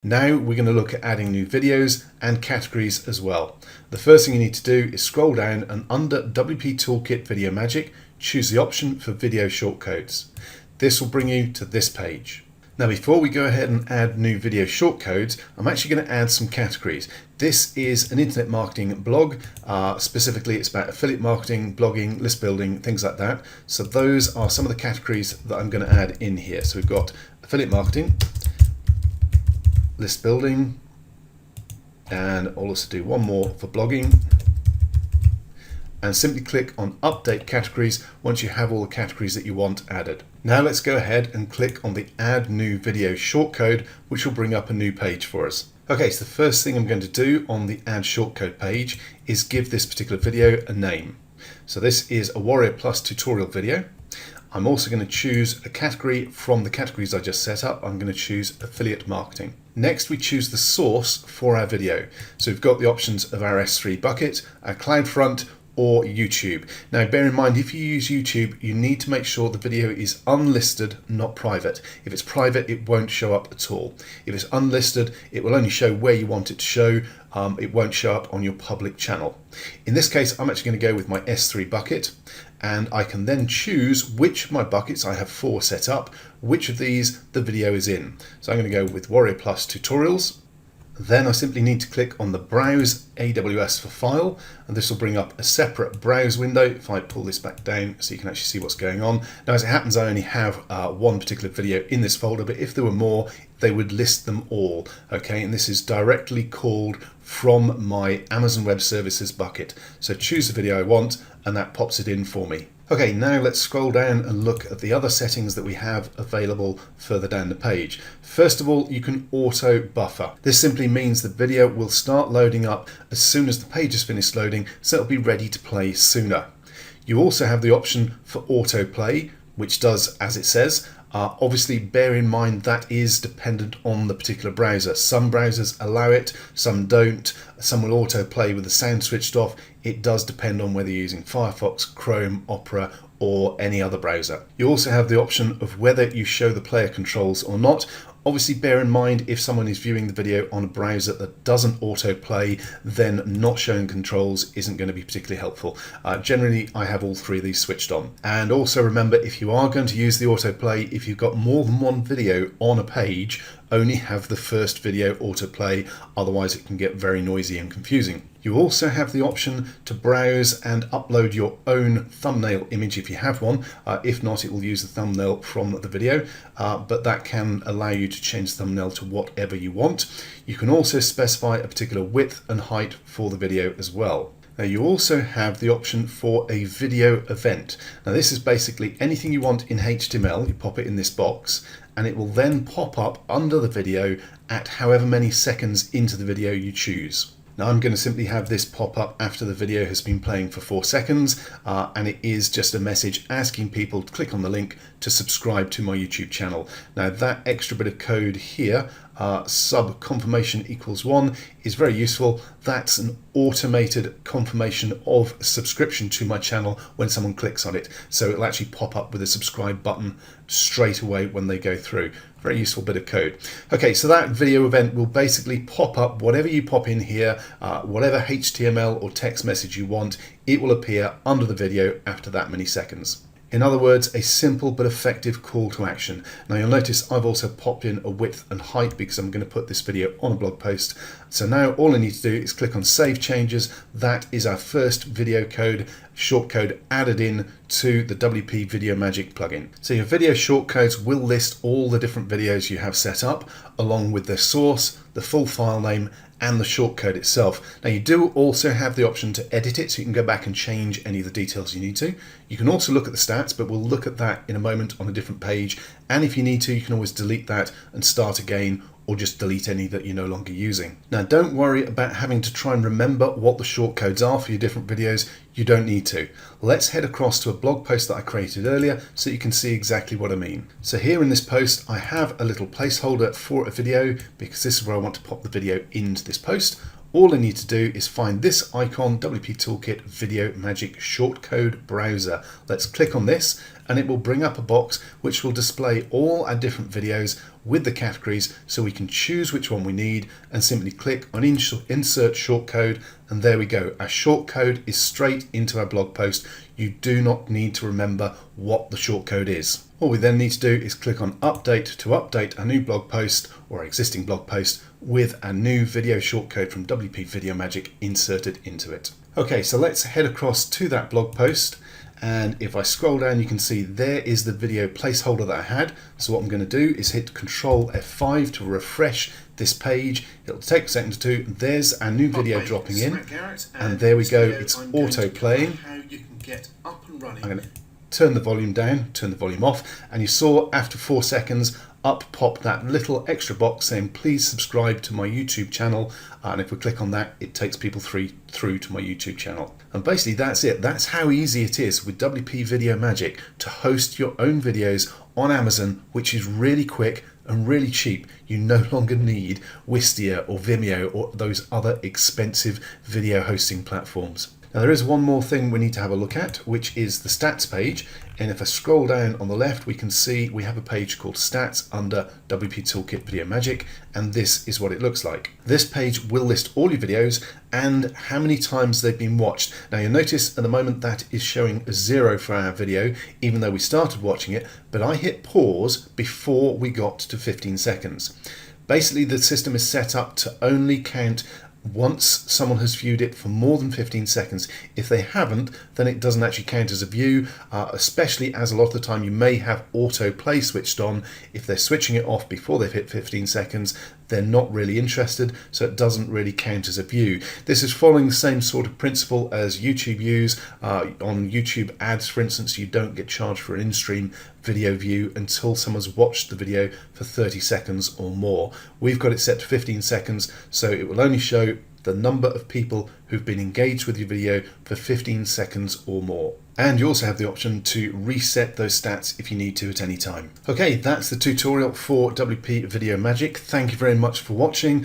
Now we're going to look at adding new videos and categories as well. The first thing you need to do is scroll down and under WP Toolkit Video Magic, choose the option for video shortcodes. This will bring you to this page. Now before we go ahead and add new video shortcodes, I'm actually going to add some categories. This is an internet marketing blog. Specifically it's about affiliate marketing, blogging, list building, things like that. So those are some of the categories that I'm going to add in here. So we've got affiliate marketing, list building, and I'll also do one more for blogging, and simply click on update categories once you have all the categories that you want added. Now let's go ahead and click on the add new video shortcode, which will bring up a new page for us. Okay, so the first thing I'm going to do on the add shortcode page is give this particular video a name. So this is a Warrior Plus tutorial video. I'm also going to choose a category from the categories I just set up. I'm going to choose affiliate marketing. Next, we choose the source for our video. So we've got the options of our S3 bucket, our CloudFront, or YouTube. Now bear in mind, if you use YouTube, you need to make sure the video is unlisted, not private. If it's private, it won't show up at all. If it's unlisted, it will only show where you want it to show. It won't show up on your public channel. In this case, I'm actually going to go with my S3 bucket, and I can then choose which of my buckets, I have 4 set up, which of these the video is in. So I'm going to go with Warrior Plus Tutorials. Then I simply need to click on the Browse AWS for File, and this will bring up a separate browse window. If I pull this back down so you can actually see what's going on. Now as it happens, I only have one particular video in this folder, but if there were more, they would list them all. Okay, and this is directly called from my Amazon Web Services bucket. So choose the video I want, and that pops it in for me. Okay, now let's scroll down and look at the other settings that we have available further down the page. First of all, you can auto buffer. This simply means the video will start loading up as soon as the page is finished loading, so it'll be ready to play sooner. You also have the option for autoplay, which does as it says. Obviously bear in mind that is dependent on the particular browser. Some browsers allow it, some don't. Some will autoplay with the sound switched off. It does depend on whether you're using Firefox, Chrome, Opera, or any other browser. You also have the option of whether you show the player controls or not. Obviously bear in mind, if someone is viewing the video on a browser that doesn't autoplay, then not showing controls isn't going to be particularly helpful. Generally I have all 3 of these switched on. And also remember, if you are going to use the autoplay, if you've got more than one video on a page, only have the first video autoplay, otherwise it can get very noisy and confusing. You also have the option to browse and upload your own thumbnail image if you have one. If not, it will use the thumbnail from the video, but that can allow you to change the thumbnail to whatever you want. You can also specify a particular width and height for the video as well. Now you also have the option for a video event. Now this is basically anything you want in HTML, you pop it in this box, and it will then pop up under the video at however many seconds into the video you choose. Now I'm going to simply have this pop up after the video has been playing for 4 seconds, and it is just a message asking people to click on the link to subscribe to my YouTube channel. Now that extra bit of code here, sub confirmation equals 1, is very useful. That's an automated confirmation of subscription to my channel when someone clicks on it. So it'll actually pop up with a subscribe button straight away when they go through. Very useful bit of code. Okay, so that video event will basically pop up whatever you pop in here, whatever HTML or text message you want, it will appear under the video after that many seconds. In other words, a simple but effective call to action. Now you'll notice I've also popped in a width and height because I'm going to put this video on a blog post. So now all I need to do is click on Save Changes. That is our first video code, shortcode added in to the WP Video Magic plugin. So your video shortcodes will list all the different videos you have set up, along with their source, the full file name, and the shortcode itself. Now you do also have the option to edit it, so you can go back and change any of the details you need to. You can also look at the stats, but we'll look at that in a moment on a different page. And if you need to, you can always delete that and start again, or just delete any that you're no longer using. Now don't worry about having to try and remember what the shortcodes are for your different videos. You don't need to. Let's head across to a blog post that I created earlier so you can see exactly what I mean. So here in this post I have a little placeholder for a video because this is where I want to pop the video into this post. all I need to do is find this icon, WP Toolkit Video Magic Shortcode Browser. Let's click on this and it will bring up a box which will display all our different videos with the categories, so we can choose which one we need and simply click on Insert Shortcode, and there we go. Our shortcode is straight into our blog post. You do not need to remember what the shortcode is. All we then need to do is click on Update to update a new blog post or existing blog post with a new video shortcode from WP Video Magic inserted into it. Okay, so let's head across to that blog post. And if I scroll down, you can see there is the video placeholder that I had. So what I'm going to do is hit Control F5 to refresh this page. It'll take a second or two. There's our new video dropping in. And there we go. It's auto playing. I'm going to turn the volume down, turn the volume off. And you saw after 4 seconds, up popped that little extra box saying please subscribe to my YouTube channel, and if we click on that it takes people through to my YouTube channel. And basically that's it. That's how easy it is with WP Video Magic to host your own videos on Amazon, which is really quick and really cheap. You no longer need Wistia or Vimeo or those other expensive video hosting platforms. Now there is one more thing we need to have a look at, which is the stats page. And if I scroll down on the left, we can see we have a page called Stats under WP Toolkit Video Magic, and this is what it looks like. This page will list all your videos and how many times they've been watched. Now you'll notice at the moment that is showing a 0 for our video, even though we started watching it, but I hit pause before we got to 15 seconds. Basically the system is set up to only count once someone has viewed it for more than 15 seconds. If they haven't, then it doesn't actually count as a view, especially as a lot of the time you may have autoplay switched on. If they're switching it off before they've hit 15 seconds, they're not really interested, so it doesn't really count as a view. This is following the same sort of principle as YouTube views. On YouTube ads, for instance, you don't get charged for an in-stream video view until someone's watched the video for 30 seconds or more. We've got it set to 15 seconds, so it will only show the number of people who've been engaged with your video for 15 seconds or more. And you also have the option to reset those stats if you need to at any time. Okay, that's the tutorial for WP Video Magic. Thank you very much for watching.